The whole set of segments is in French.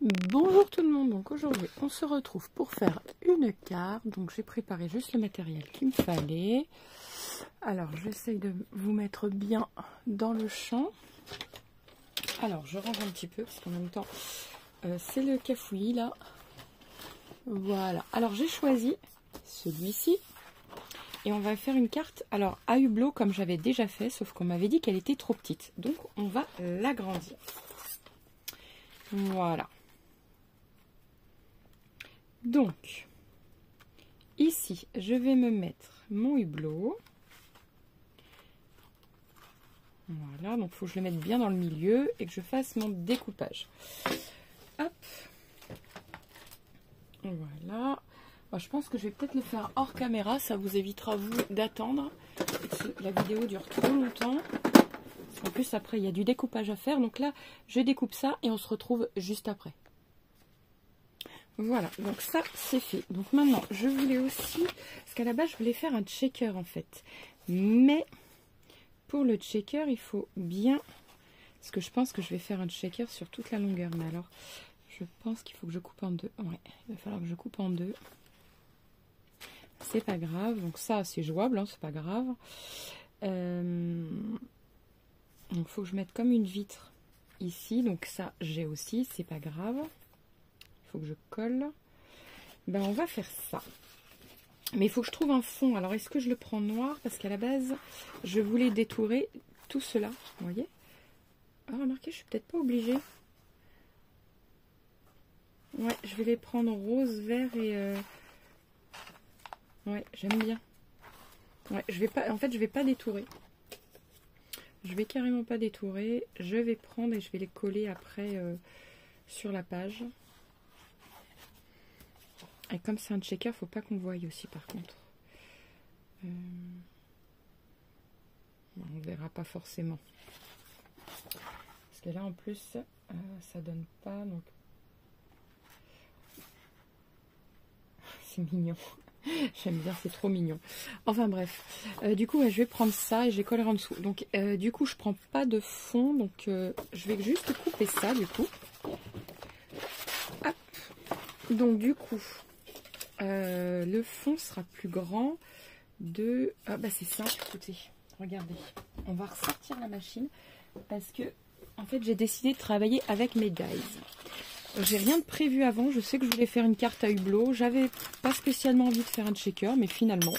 Bonjour tout le monde, donc aujourd'hui on se retrouve pour faire une carte. Donc j'ai préparé juste le matériel qu'il me fallait. Alors j'essaye de vous mettre bien dans le champ. Alors je range un petit peu parce qu'en même temps c'est le cafouillis là. Voilà, alors j'ai choisi celui-ci et on va faire une carte alors à hublot comme j'avais déjà fait, sauf qu'on m'avait dit qu'elle était trop petite, donc on va l'agrandir. Voilà. Donc, ici, je vais me mettre mon hublot. Voilà, donc il faut que je le mette bien dans le milieu et que je fasse mon découpage. Hop. Voilà. Bon, je pense que je vais peut-être le faire hors caméra, ça vous évitera vous d'attendre. La vidéo dure trop longtemps. En plus, après, il y a du découpage à faire. Donc là, je découpe ça et on se retrouve juste après. Voilà, donc ça c'est fait. Donc maintenant, je voulais aussi, parce qu'à la base, je voulais faire un checker en fait. Mais pour le checker, il faut bien, parce que je pense que je vais faire un checker sur toute la longueur. Mais alors, je pense qu'il faut que je coupe en deux. Ouais, il va falloir que je coupe en deux. C'est pas grave. Donc ça, c'est jouable, hein, c'est pas grave. Donc il faut que je mette comme une vitre ici. Donc ça, j'ai aussi, c'est pas grave. Il faut que je colle. Ben, on va faire ça. Mais il faut que je trouve un fond. Alors, est-ce que je le prends noir? Parce qu'à la base, je voulais détourer tout cela. Vous voyez? Ah, remarquez, je suis peut-être pas obligée. Ouais, je vais les prendre rose, vert et... Ouais, j'aime bien. Ouais, je vais pas... En fait, je vais pas détourer. Je vais carrément pas détourer. Je vais prendre et je vais les coller après sur la page. Et comme c'est un checker, faut pas qu'on voie aussi par contre. On verra pas forcément. Parce que là en plus, ça donne pas. Donc c'est mignon. J'aime bien, c'est trop mignon. Enfin bref. Du coup, je vais prendre ça et je vais coller en dessous. Donc du coup, je prends pas de fond. Donc je vais juste couper ça du coup. Hop. Donc du coup... le fond sera plus grand de... Ah bah c'est simple, écoutez, regardez. On va ressortir la machine parce que en fait j'ai décidé de travailler avec mes dies. J'ai rien de prévu avant, je sais que je voulais faire une carte à hublot. J'avais pas spécialement envie de faire un checker, mais finalement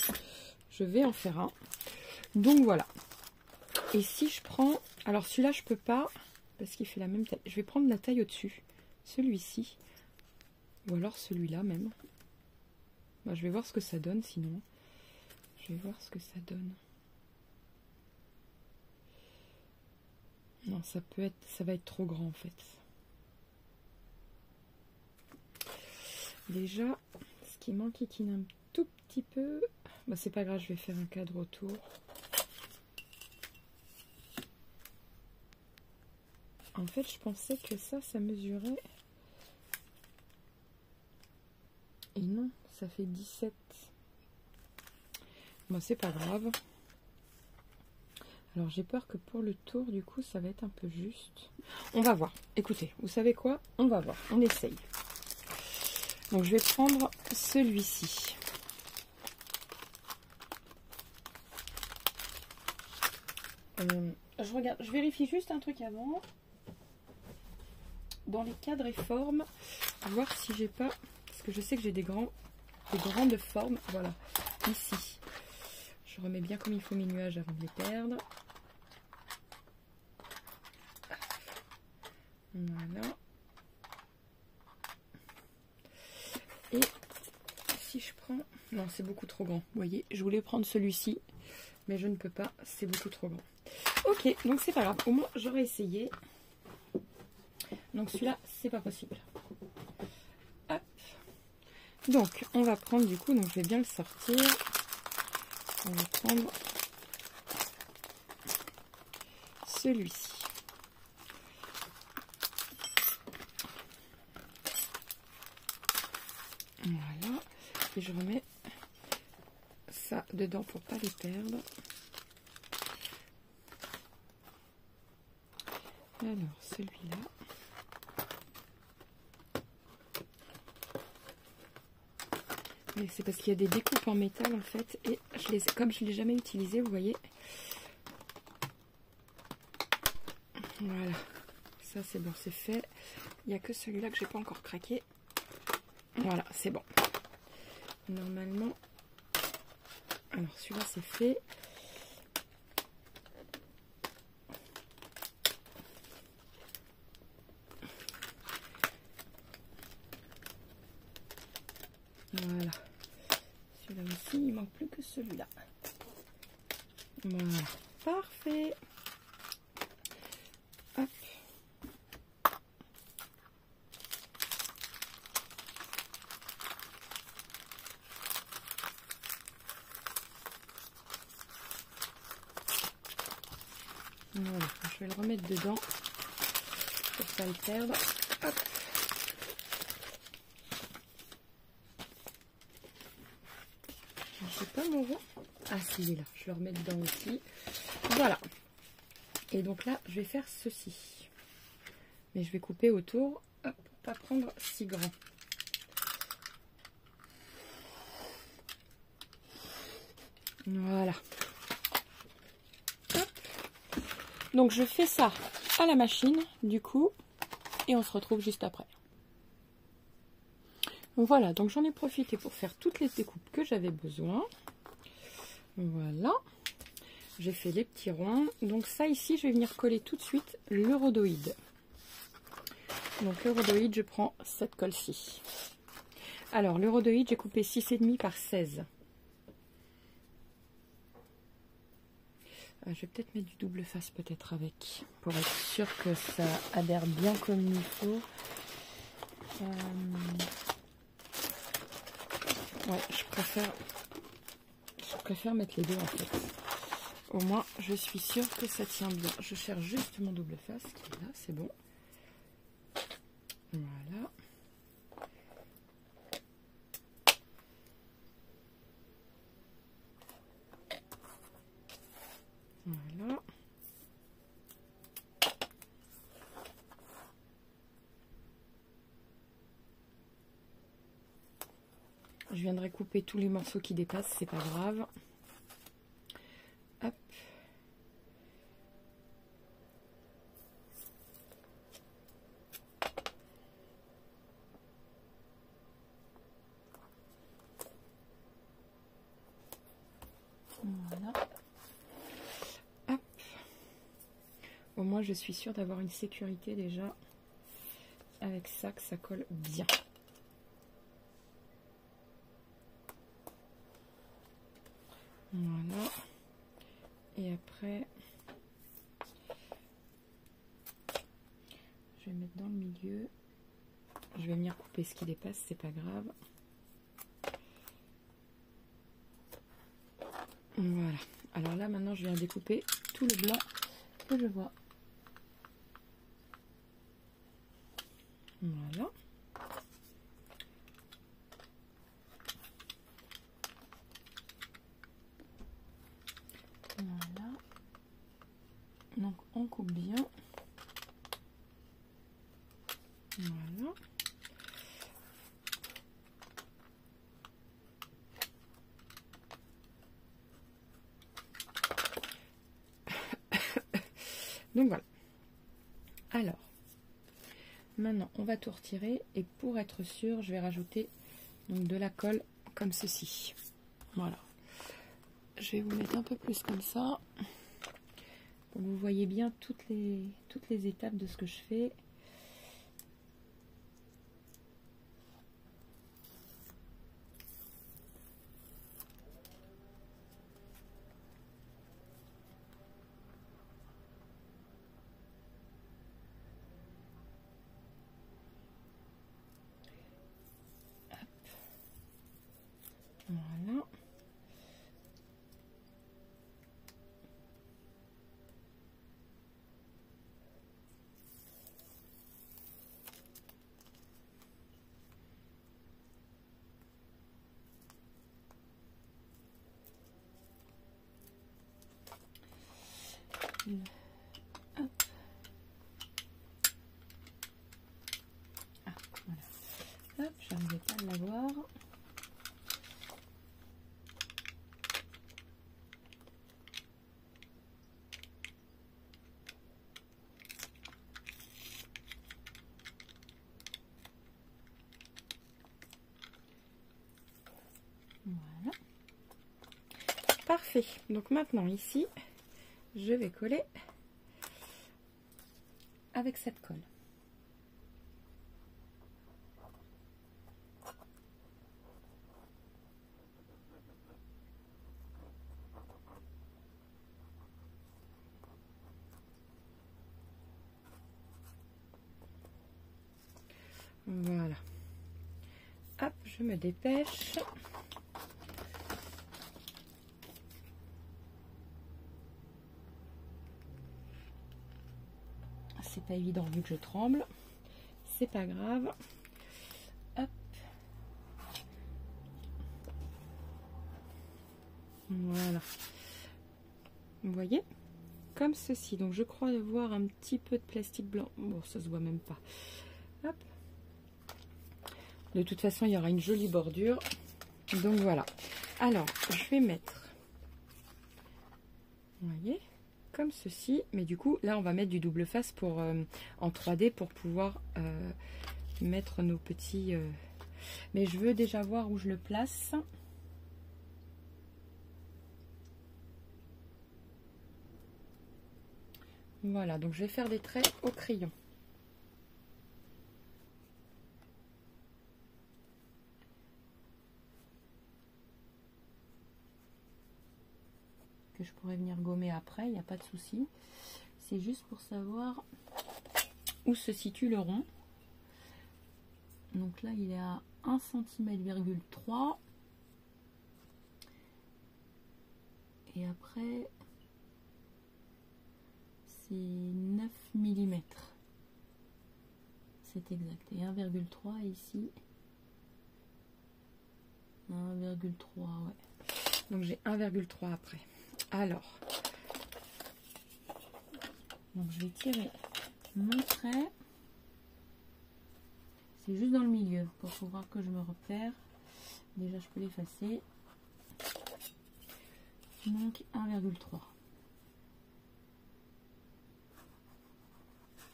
je vais en faire un. Donc voilà. Et si je prends... Alors celui-là je peux pas parce qu'il fait la même taille. Je vais prendre la taille au-dessus. Celui-ci. Ou alors celui-là même. Bah, je vais voir ce que ça donne sinon. Je vais voir ce que ça donne. Non, ça peut être, ça va être trop grand en fait. Déjà, ce qui m'enquiquine un tout petit peu, bah c'est pas grave, je vais faire un cadre autour. En fait, je pensais que ça mesurait. Et non, ça fait 17. Bon, c'est pas grave. Alors, j'ai peur que pour le tour, du coup, ça va être un peu juste. On va voir. Écoutez, vous savez quoi? On va voir. On essaye. Donc, je vais prendre celui-ci. Je regarde. Je vérifie juste un truc avant. Dans les cadres et formes, voir si j'ai pas... Parce que je sais que j'ai des grandes formes. Voilà, ici. Je remets bien comme il faut mes nuages avant de les perdre. Voilà. Et si je prends... Non, c'est beaucoup trop grand. Vous voyez, je voulais prendre celui-ci, mais je ne peux pas. C'est beaucoup trop grand. Ok, donc c'est pas grave. Au moins, j'aurais essayé. Donc celui-là, c'est pas possible. Hop. Donc, on va prendre du coup, donc je vais bien le sortir. On va prendre celui-ci. Voilà. Et je remets ça dedans pour pas les perdre. Alors, celui-là. c'est parce qu'il y a des découpes en métal en fait. Et comme je ne l'ai jamais utilisé, vous voyez. Voilà. Ça c'est bon, c'est fait. Il n'y a que celui-là que j'ai pas encore craqué. Voilà, c'est bon. Normalement. Alors celui-là c'est fait. Voilà. Celui-là aussi, il manque plus que celui-là. Voilà. Parfait. Hop. Voilà. Je vais le remettre dedans pour pas le perdre. Hop. C'est pas mon rond. Ah si, il est là. Je le remets dedans aussi. Voilà. Et donc là, je vais faire ceci. Mais je vais couper autour, hop, pour pas prendre si grand. Voilà. Hop. Donc je fais ça à la machine, du coup, et on se retrouve juste après. Voilà, donc j'en ai profité pour faire toutes les découpes que j'avais besoin. Voilà. J'ai fait les petits ronds. Donc ça ici, je vais venir coller tout de suite le rhodoïde. Donc le rhodoïde, je prends cette colle-ci. Alors le rhodoïde, j'ai coupé 6,5 par 16. Je vais peut-être mettre du double face peut-être avec, pour être sûr que ça adhère bien comme il faut. Ouais, je préfère mettre les deux en fait. Au moins, je suis sûre que ça tient bien. Je cherche juste mon double face qui est là, c'est bon. Voilà. Voilà. Je viendrai couper tous les morceaux qui dépassent, c'est pas grave. Hop. Voilà. Hop. Au moins, je suis sûre d'avoir une sécurité déjà avec ça, que ça colle bien. Voilà. Et après, je vais mettre dans le milieu. Je vais venir couper ce qui dépasse, c'est pas grave. Voilà. Alors là, maintenant, je viens découper tout le blanc que je vois. Voilà. Voilà. Donc, on coupe bien. Voilà. Donc voilà. Alors, maintenant on va tout retirer et pour être sûr, je vais rajouter donc de la colle comme ceci. Voilà. Je vais vous mettre un peu plus comme ça. Pour que vous voyez bien toutes les étapes de ce que je fais. Voilà. Hop. Ah, voilà. Hop, j'arrivais pas à l'avoir. Parfait. Donc maintenant ici, je vais coller avec cette colle. Voilà. Hop, je me dépêche. C'est pas évident vu que je tremble. C'est pas grave. Hop. Voilà. Vous voyez? Comme ceci. Donc je crois voir un petit peu de plastique blanc. Bon, ça se voit même pas. Hop. De toute façon, il y aura une jolie bordure. Donc voilà. Alors, je vais mettre, vous voyez, comme ceci. Mais du coup, là, on va mettre du double face pour en 3D pour pouvoir mettre nos petits... Mais je veux déjà voir où je le place. Voilà, donc je vais faire des traits au crayon. Que je pourrais venir gommer après, il n'y a pas de souci. C'est juste pour savoir où se situe le rond. Donc là, il est à 1 cm,3 cm. Et après, c'est 9 mm. C'est exact. Et 1,3 ici. 1,3, ouais. Donc j'ai 1,3 après. Alors, donc je vais tirer mon trait. C'est juste dans le milieu pour pouvoir que je me repère. Déjà, je peux l'effacer. Donc 1,3.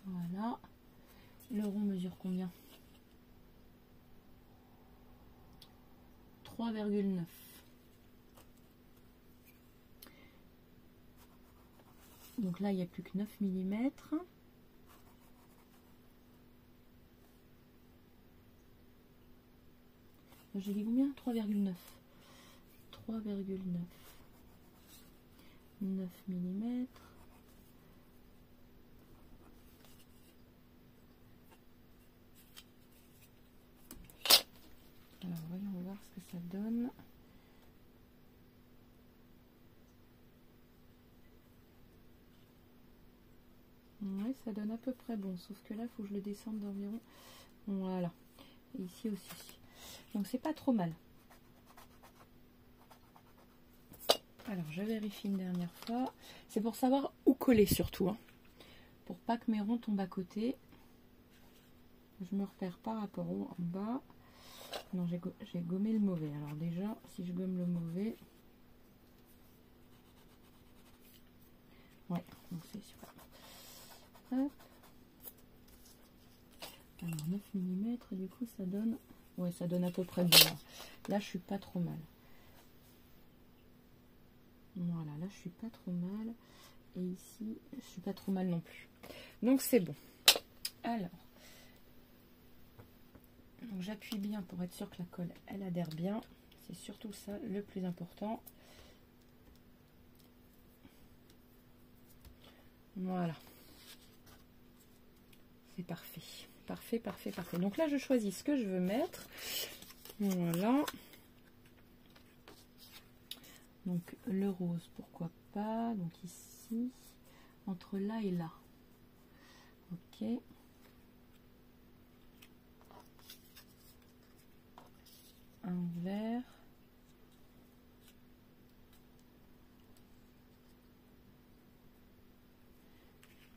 Voilà. Le rond mesure combien? 3,9. Donc là, il n'y a plus que 9 mm. J'ai dit combien? 3,9. 3,9. 9 mm. Alors, voyons voir ce que ça donne. Ouais, ça donne à peu près bon, sauf que là, il faut que je le descende d'environ. Voilà. Et ici aussi. Donc, c'est pas trop mal. Alors, je vérifie une dernière fois. C'est pour savoir où coller surtout. Hein. Pour pas que mes ronds tombent à côté. Je me repère par rapport au en bas. Non, j'ai gommé le mauvais. Alors déjà, si je gomme le mauvais... Ouais, donc c'est super. Hop. Alors 9 mm, du coup ça donne... Ouais, ça donne à peu près bien. Là, je suis pas trop mal. Voilà, là je suis pas trop mal. Et ici, je suis pas trop mal non plus. Donc c'est bon. Alors, j'appuie bien pour être sûr que la colle, elle adhère bien. C'est surtout ça le plus important. Voilà. C'est parfait. Parfait, parfait, parfait. Donc là, je choisis ce que je veux mettre. Voilà. Donc le rose, pourquoi pas. Donc ici, entre là et là. Ok. Un vert.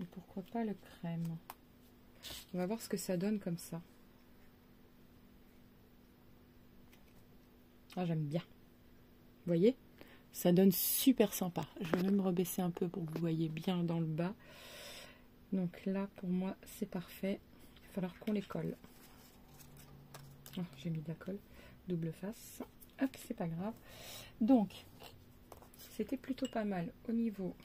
Et pourquoi pas le crème. On va voir ce que ça donne comme ça. Ah, j'aime bien. Vous voyez? Ça donne super sympa. Je vais même rebaisser un peu pour que vous voyez bien dans le bas. Donc là, pour moi, c'est parfait. Il va falloir qu'on les colle. Oh, j'ai mis de la colle. Double face. Hop, c'est pas grave. Donc, c'était plutôt pas mal au niveau.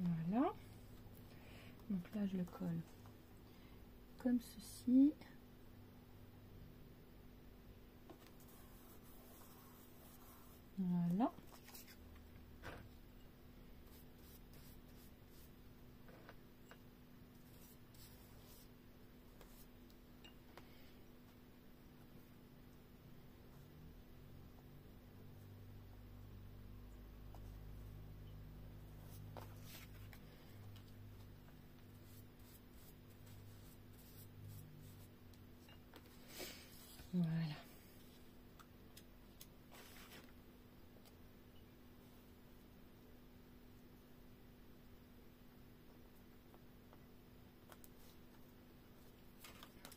Voilà. Donc là, je le colle comme ceci. Voilà. Voilà.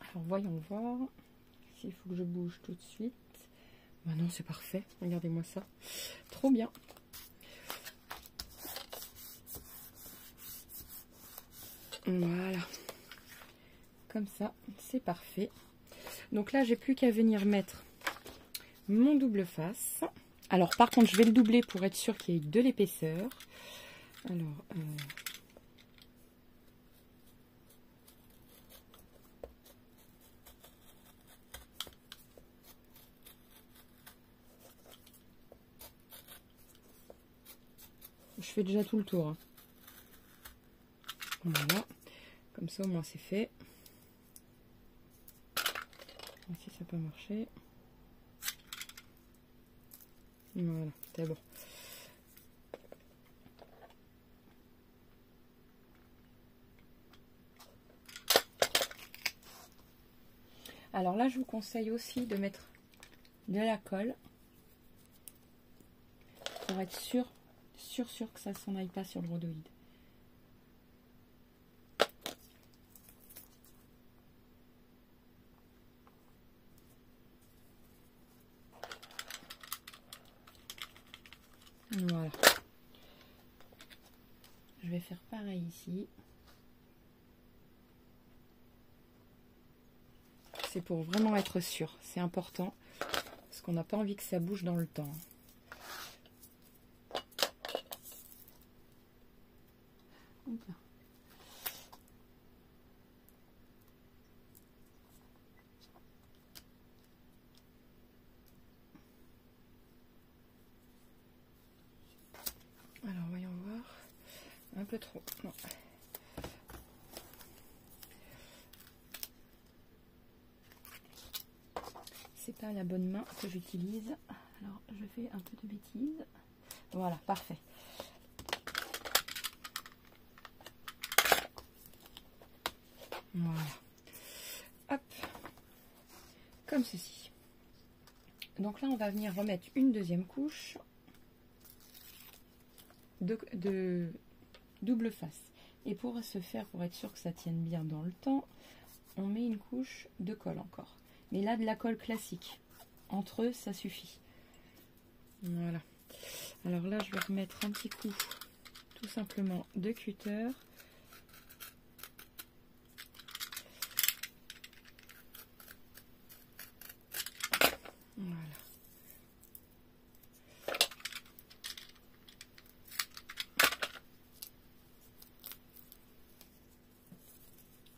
Alors voyons voir s'il faut que je bouge tout de suite. Bah non, c'est parfait. Regardez-moi ça. Trop bien. Voilà. Comme ça, c'est parfait. Donc là, j'ai plus qu'à venir mettre mon double face. Alors par contre, je vais le doubler pour être sûr qu'il y ait de l'épaisseur. Alors, je fais déjà tout le tour. Hein. Voilà. Comme ça, au moins, c'est fait. Si ça peut marcher. Voilà, c'est bon. Alors là, je vous conseille aussi de mettre de la colle pour être sûr que ça s'en aille pas sur le rhodoïde. Voilà. Je vais faire pareil ici. C'est pour vraiment être sûr. C'est important. Parce qu'on n'a pas envie que ça bouge dans le temps. Alors, voyons voir. Un peu trop. Non. C'est pas la bonne main que j'utilise. Alors, je fais un peu de bêtises. Voilà, parfait. Voilà. Hop. Comme ceci. Donc là, on va venir remettre une deuxième couche de double face. Et pour ce faire, pour être sûr que ça tienne bien dans le temps, on met une couche de colle encore. Mais là, de la colle classique. Entre eux, ça suffit. Voilà. Alors là, je vais remettre un petit coup, tout simplement, de cutter. Voilà.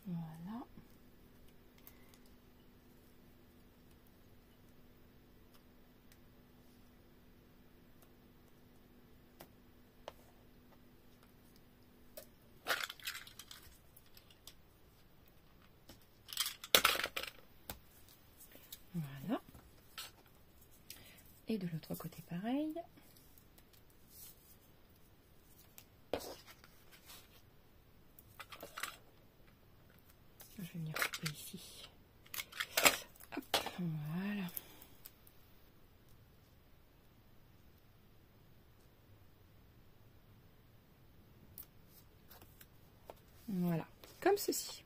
Voilà. Voilà. Et de l'autre côté, pareil. Je vais venir couper ici. Hop, voilà. Voilà, comme ceci.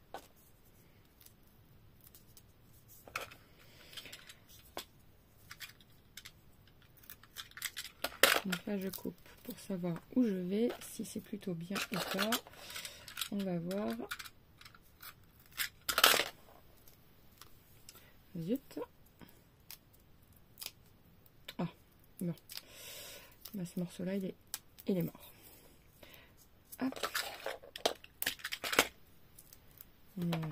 Donc là, je coupe pour savoir où je vais. Si c'est plutôt bien ou pas, on va voir. zut. Ah, bon. Bah, ce morceau-là, il est mort. Hop. Voilà.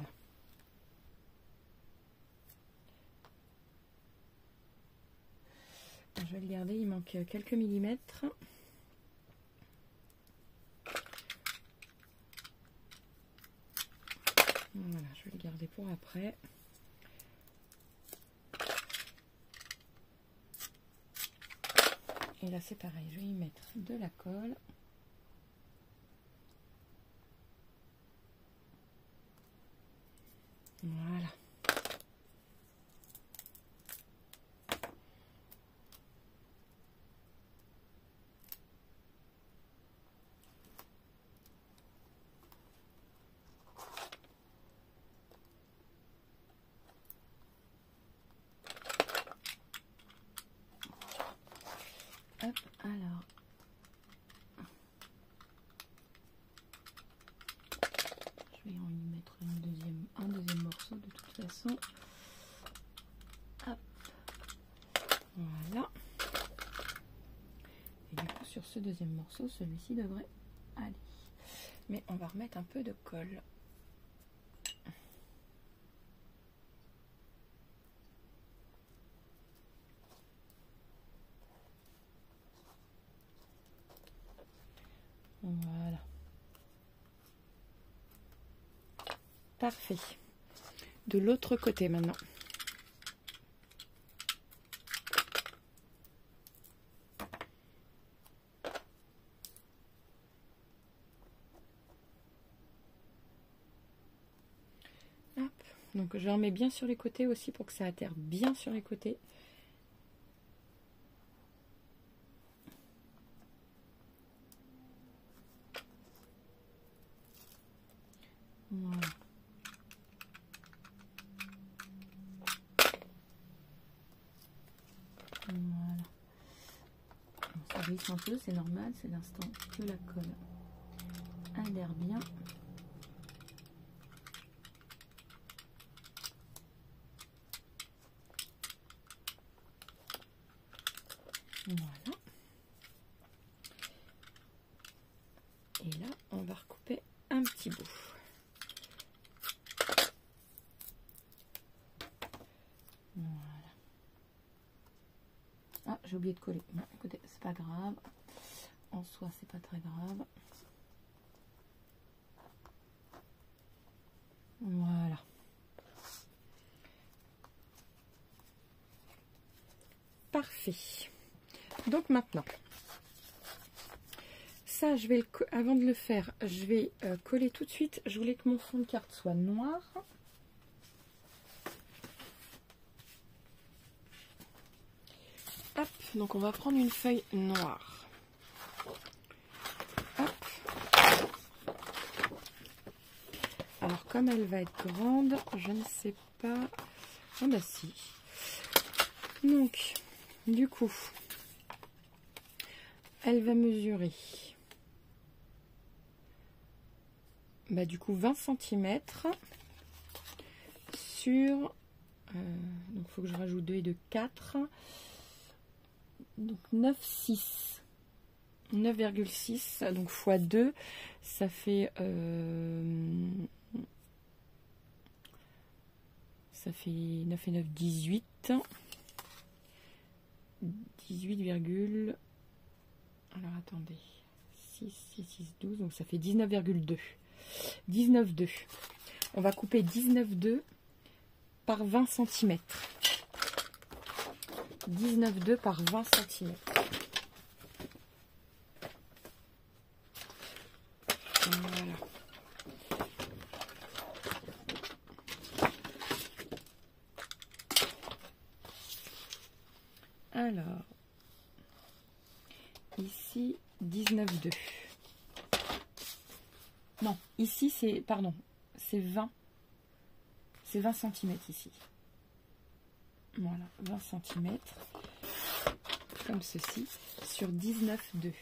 Je vais le garder, il manque quelques millimètres. Voilà, je vais le garder pour après. Et là c'est pareil, je vais y mettre de la colle. Voilà. Hop, alors. Je vais en y mettre un deuxième morceau de toute façon. Hop. Voilà. Et du coup, sur ce deuxième morceau, celui-ci devrait aller. Mais on va remettre un peu de colle. Voilà. Parfait. De l'autre côté maintenant. Hop. Donc je remets bien sur les côtés aussi pour que ça atterre bien sur les côtés. Voilà. Voilà. Ça glisse un peu, c'est normal, c'est l'instant que la colle adhère bien. Voilà. Et là, on va recouper un petit bout. Voilà. Ah, j'ai oublié de coller. Bon, écoutez, c'est pas grave. En soi, c'est pas très grave. Voilà. Parfait. Donc maintenant, ça, je vais avant de le faire, je vais coller tout de suite. Je voulais que mon fond de carte soit noir. Hop, donc on va prendre une feuille noire. Hop. Alors comme elle va être grande, je ne sais pas. Ah bah si. Donc, du coup, elle va mesurer. Bah du coup 20 cm sur donc il faut que je rajoute 2 et 2 4, donc 9,6 9,6 donc x 2 ça fait 9 et 9 18 18, alors attendez 6 12 donc ça fait 19,2 19,2. On va couper 19,2 par 20 cm. 19,2 par 20 cm. Voilà. Alors, ici 19,2. Non, ici c'est, pardon, c'est 20. C'est 20 cm ici. Voilà, 20 cm. Comme ceci, sur 19,2.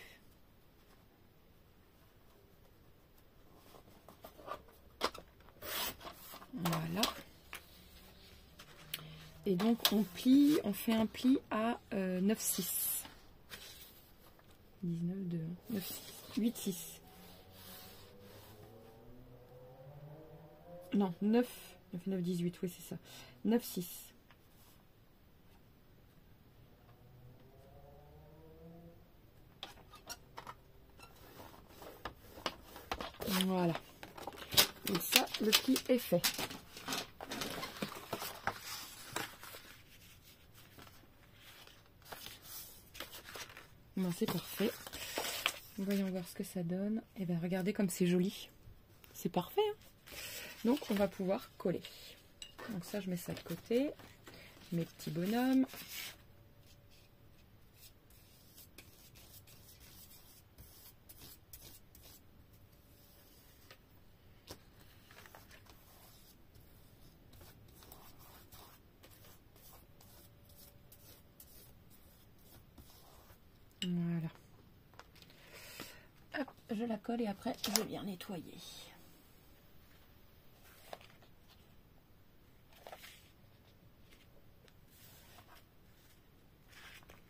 Voilà. Et donc on plie, on fait un pli à 9,6. 19, 2, 9, 6, 8, 6. Non, 9, 9, 9, 18, oui c'est ça. 9, 6. Voilà. Donc ça, le pli est fait. Bon, c'est parfait. Voyons voir ce que ça donne. Et bien regardez comme c'est joli. C'est parfait. Hein, donc on va pouvoir coller. Donc ça, je mets ça de côté. Mes petits bonhommes. Voilà. Hop, je la colle et après je viens nettoyer.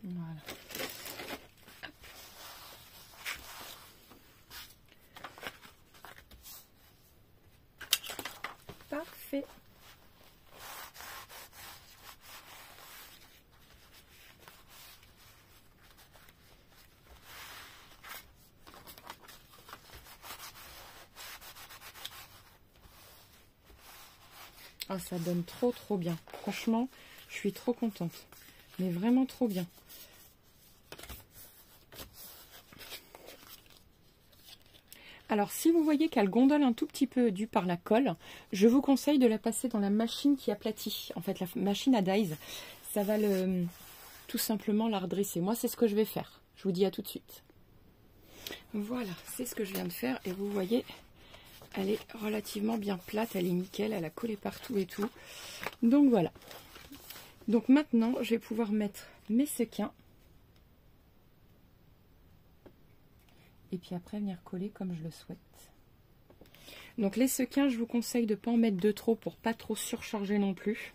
Voilà. Hop. Parfait. Oh, ça donne trop bien. Franchement, je suis trop contente. Mais vraiment trop bien. Alors, si vous voyez qu'elle gondole un tout petit peu dû par la colle, je vous conseille de la passer dans la machine qui aplatit. En fait, la machine à dies, ça va tout simplement la redresser. Moi, c'est ce que je vais faire. Je vous dis à tout de suite. Voilà, c'est ce que je viens de faire. Et vous voyez, elle est relativement bien plate. Elle est nickel. Elle a collé partout et tout. Donc, voilà. Donc, maintenant, je vais pouvoir mettre mes sequins. Et puis après venir coller comme je le souhaite. Donc les sequins, je vous conseille de ne pas en mettre de trop pour pas trop surcharger non plus.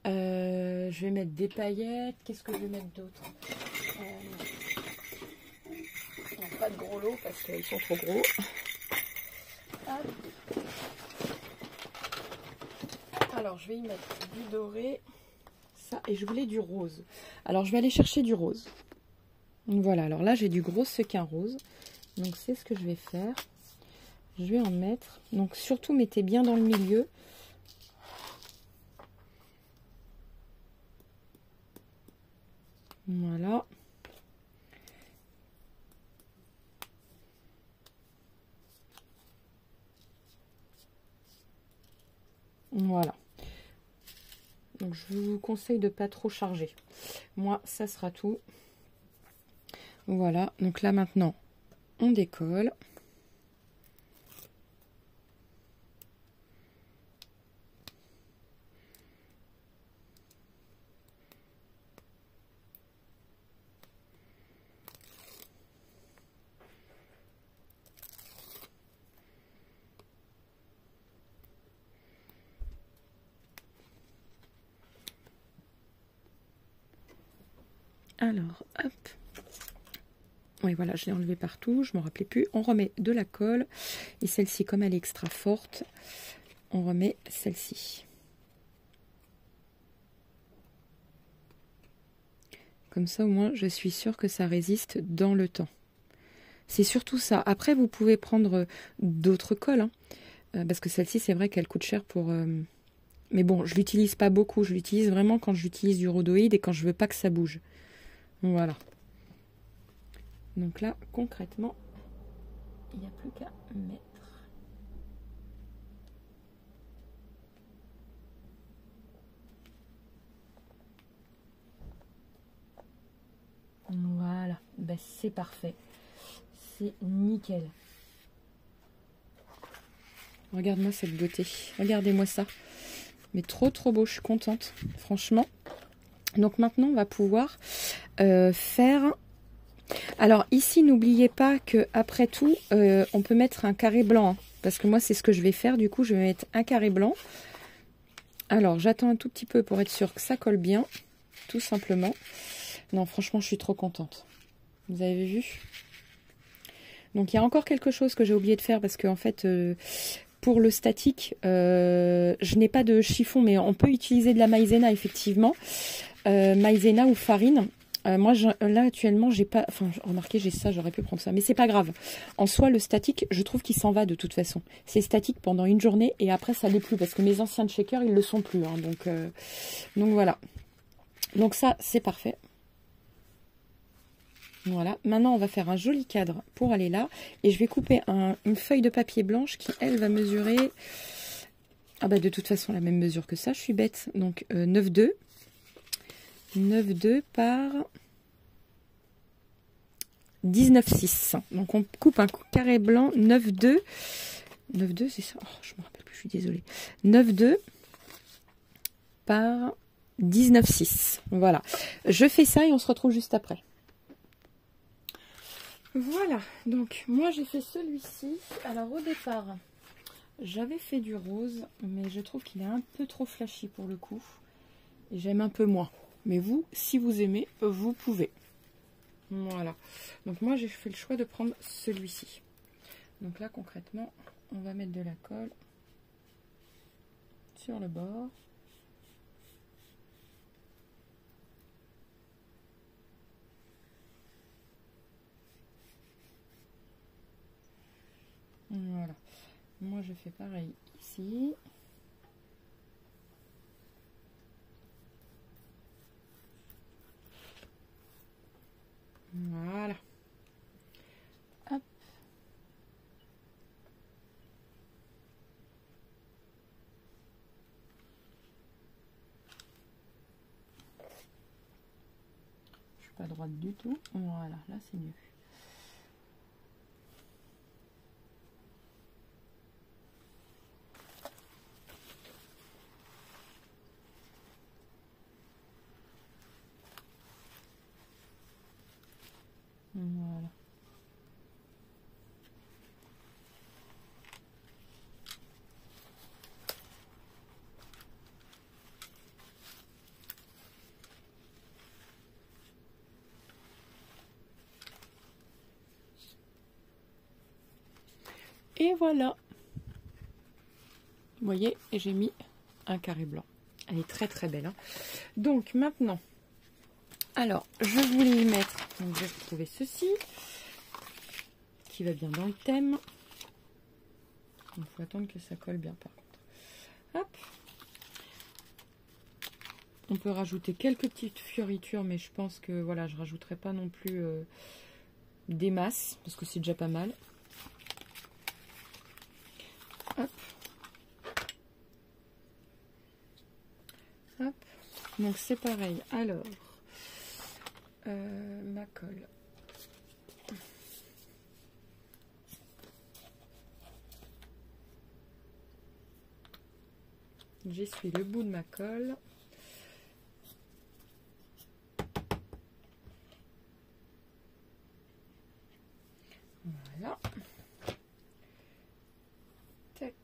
Je vais mettre des paillettes. Qu'est-ce que je vais mettre d'autre? Non, pas de gros lots parce qu'ils sont trop gros. Hop. Alors je vais y mettre du doré. Ça, et je voulais du rose. Alors je vais aller chercher du rose. Voilà, alors là j'ai du gros sequin rose, donc c'est ce que je vais faire. Je vais en mettre, donc surtout mettez bien dans le milieu. Voilà. Voilà. Donc je vous conseille de pas trop charger. Moi, ça sera tout. Voilà, donc là maintenant, on décolle. Alors, hop. Oui, voilà, je l'ai enlevé partout, je ne m'en rappelais plus. On remet de la colle. Et celle-ci, comme elle est extra forte, on remet celle-ci. Comme ça, au moins, je suis sûre que ça résiste dans le temps. C'est surtout ça. Après, vous pouvez prendre d'autres colles. Hein, parce que celle-ci, c'est vrai qu'elle coûte cher pour... Mais bon, je l'utilise pas beaucoup. Je l'utilise vraiment quand j'utilise du rhodoïde et quand je veux pas que ça bouge. Voilà. Donc là, concrètement, il n'y a plus qu'à mettre. Voilà, ben, c'est parfait. C'est nickel. Regarde-moi cette beauté. Regardez-moi ça. Mais trop beau, je suis contente, franchement. Donc maintenant, on va pouvoir faire... Alors ici, n'oubliez pas que après tout, on peut mettre un carré blanc. Hein, parce que moi, c'est ce que je vais faire. Du coup, je vais mettre un carré blanc. Alors, j'attends un tout petit peu pour être sûre que ça colle bien, tout simplement. Non, franchement, je suis trop contente. Vous avez vu? Donc, il y a encore quelque chose que j'ai oublié de faire parce que, en fait, pour le statique, je n'ai pas de chiffon, mais on peut utiliser de la maïzena, effectivement. Maïzena ou farine. Moi, là, actuellement, j'ai pas... Enfin, remarquez, j'ai ça, j'aurais pu prendre ça. Mais c'est pas grave. En soi, le statique, je trouve qu'il s'en va de toute façon. C'est statique pendant une journée et après, ça l'est plus. Parce que mes anciens shakers, ils le sont plus. Hein, donc, voilà. Donc ça, c'est parfait. Voilà. Maintenant, on va faire un joli cadre pour aller là. Et je vais couper une feuille de papier blanche qui, elle, va mesurer... Ah bah, de toute façon, la même mesure que ça. Je suis bête. Donc, 9,2. 9,2 par 19,6. Donc on coupe un carré blanc 9,2. 9,2 c'est ça? Oh, je me rappelle plus, je suis désolée. 9,2 par 19,6. Voilà. Je fais ça et on se retrouve juste après. Voilà. Donc moi j'ai fait celui-ci. Alors au départ, j'avais fait du rose, mais je trouve qu'il est un peu trop flashy pour le coup. Et j'aime un peu moins. Mais vous, si vous aimez, vous pouvez. Voilà. Donc moi, j'ai fait le choix de prendre celui-ci. Donc là, concrètement, on va mettre de la colle sur le bord. Voilà. Moi, je fais pareil ici. Voilà. Hop. Je suis pas droite du tout. Voilà, là c'est mieux. Voilà. Et voilà. Vous voyez, j'ai mis un carré blanc. Elle est très très belle. Hein. Donc maintenant, alors je voulais y mettre, donc j'ai retrouvé ceci, qui va bien dans le thème. Il faut attendre que ça colle bien par contre. Hop. On peut rajouter quelques petites fioritures, mais je pense que voilà, je rajouterai pas non plus des masses, parce que c'est déjà pas mal. Hop. Hop. Donc c'est pareil. Alors, ma colle. J'essuie le bout de ma colle. Voilà. Tac.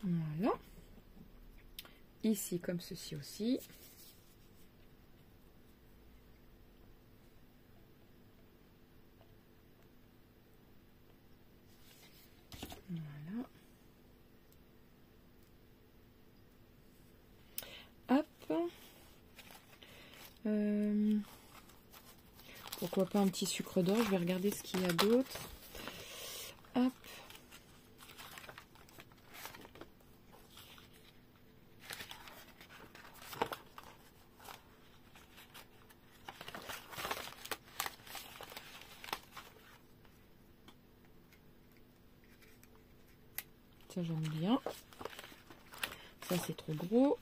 Voilà. Ici, comme ceci aussi. Voilà. Hop. Pourquoi pas un petit sucre d'orge. Je vais regarder ce qu'il y a d'autre. Hop. Ça j'aime bien. Ça c'est trop gros.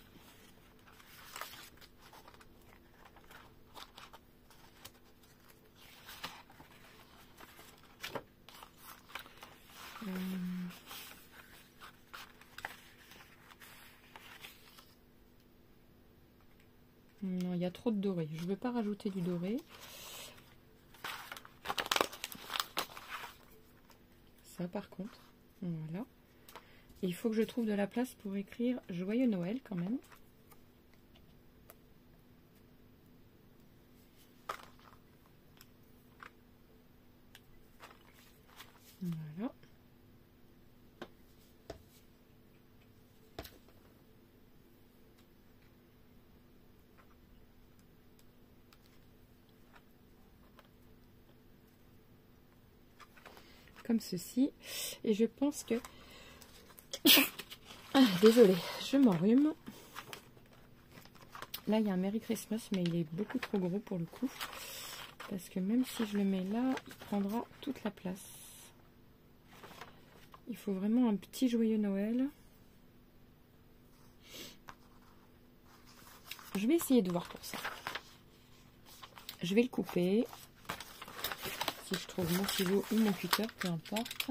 Non, il y a trop de doré. Je ne veux pas rajouter du doré. ça par contre. Voilà. Et il faut que je trouve de la place pour écrire Joyeux Noël quand même. Voilà. Comme ceci. Et je pense que... Ah, désolée, je m'enrhume. Là, il y a un Merry Christmas, mais il est beaucoup trop gros pour le coup. Parce que même si je le mets là, il prendra toute la place. Il faut vraiment un petit Joyeux Noël. Je vais essayer de voir pour ça. Je vais le couper. Si je trouve mon ciseau ou mon cutter, peu importe.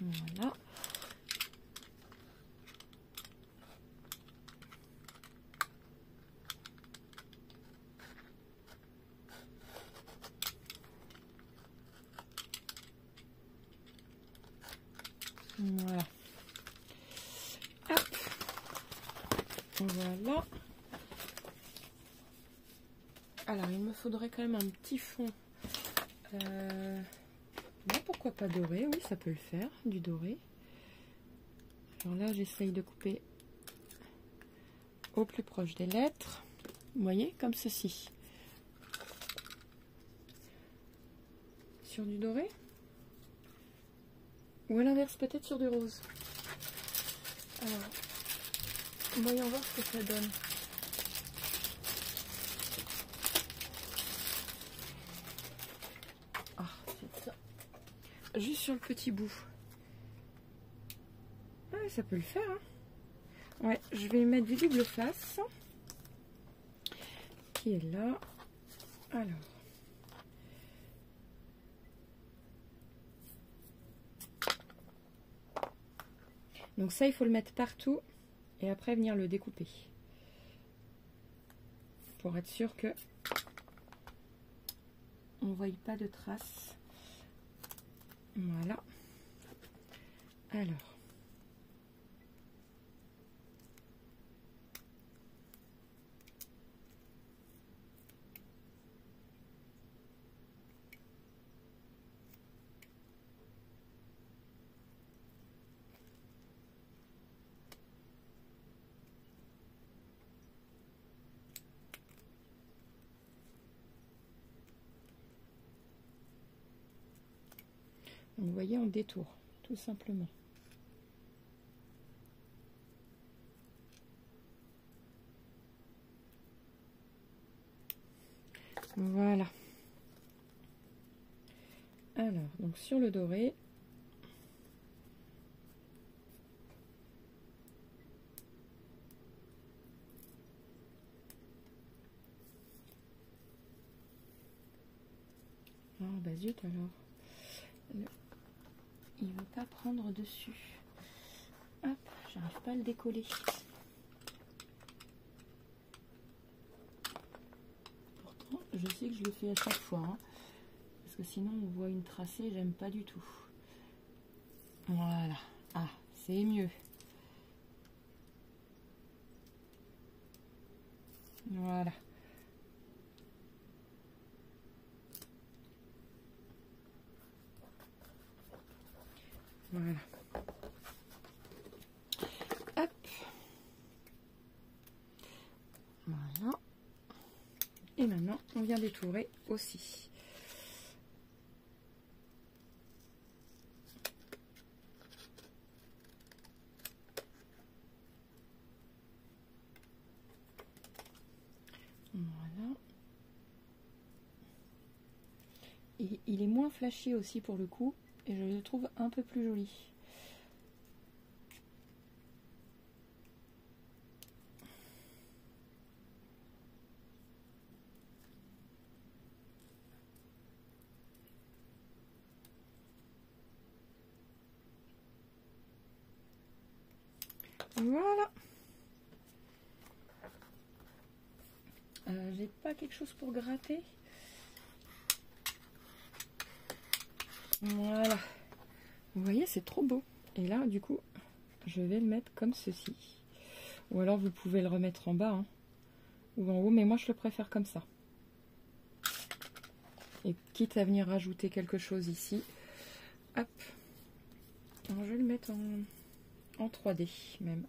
Voilà. Voilà. Hop. Voilà. Alors, il me faudrait quand même un petit fond. Bon, pourquoi pas doré? Oui, ça peut le faire, du doré. Alors là, j'essaye de couper au plus proche des lettres. Vous voyez, comme ceci. Sur du doré. Ou à l'inverse, peut-être sur du rose. Alors, voyons voir ce que ça donne. Ah, c'est ça. Juste sur le petit bout. Ah, ça peut le faire, hein. Ouais, je vais mettre du double face. Qui est là. Alors. Donc ça, il faut le mettre partout et après venir le découper. Pour être sûr que on ne voit pas de traces. Voilà. Alors. Vous voyez, on détourne, tout simplement. Voilà. Alors, donc sur le doré, ah bah zut alors. Il ne veut pas prendre dessus. Hop, j'arrive pas à le décoller. Pourtant, je sais que je le fais à chaque fois. Hein, parce que sinon, on voit une tracée, j'aime pas du tout. Voilà. Ah, c'est mieux. Voilà. Voilà. Hop. Voilà. Et maintenant, on vient détourer aussi. Voilà. Et il est moins flashy aussi pour le coup. Et je le trouve un peu plus joli. Voilà. J'ai pas quelque chose pour gratter. Voilà. Vous voyez, c'est trop beau. Et là, du coup, je vais le mettre comme ceci. Ou alors, vous pouvez le remettre en bas, hein, ou en haut. Mais moi, je le préfère comme ça. Et quitte à venir rajouter quelque chose ici. Hop. Alors, je vais le mettre en 3D même.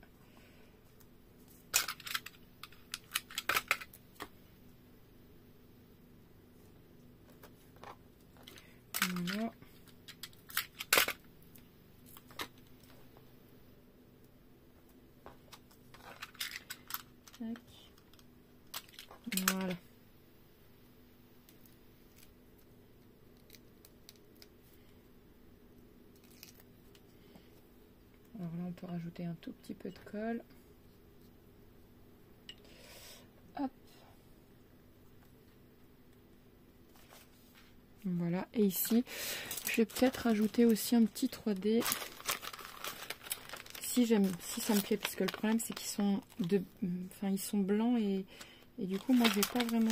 Voilà. Voilà. Alors là, on peut rajouter un tout petit peu de colle. Hop. Voilà. Et ici, je vais peut-être rajouter aussi un petit 3D. Si ça me plaît, parce que le problème c'est qu'ils sont ils sont blancs et du coup moi j'ai pas vraiment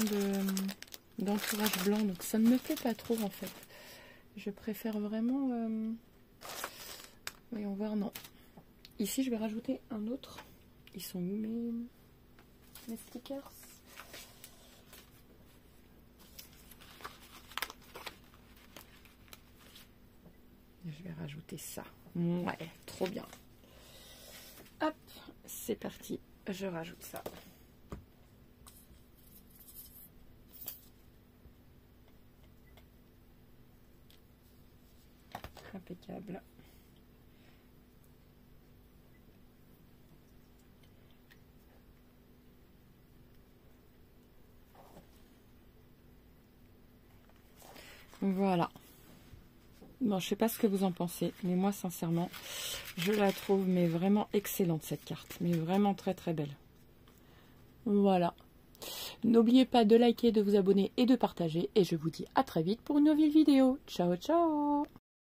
d'entourage blanc, donc ça ne me plaît pas trop en fait. Je préfère vraiment voyons voir, non. Ici je vais rajouter un autre. Ils sont où mes stickers? Je vais rajouter ça. Ouais, trop bien. Hop, c'est parti, je rajoute ça. Impeccable. Voilà. Bon, je sais pas ce que vous en pensez, mais moi sincèrement, je la trouve mais vraiment excellente cette carte, mais vraiment très très belle. Voilà. N'oubliez pas de liker, de vous abonner et de partager, et je vous dis à très vite pour une nouvelle vidéo. Ciao ciao.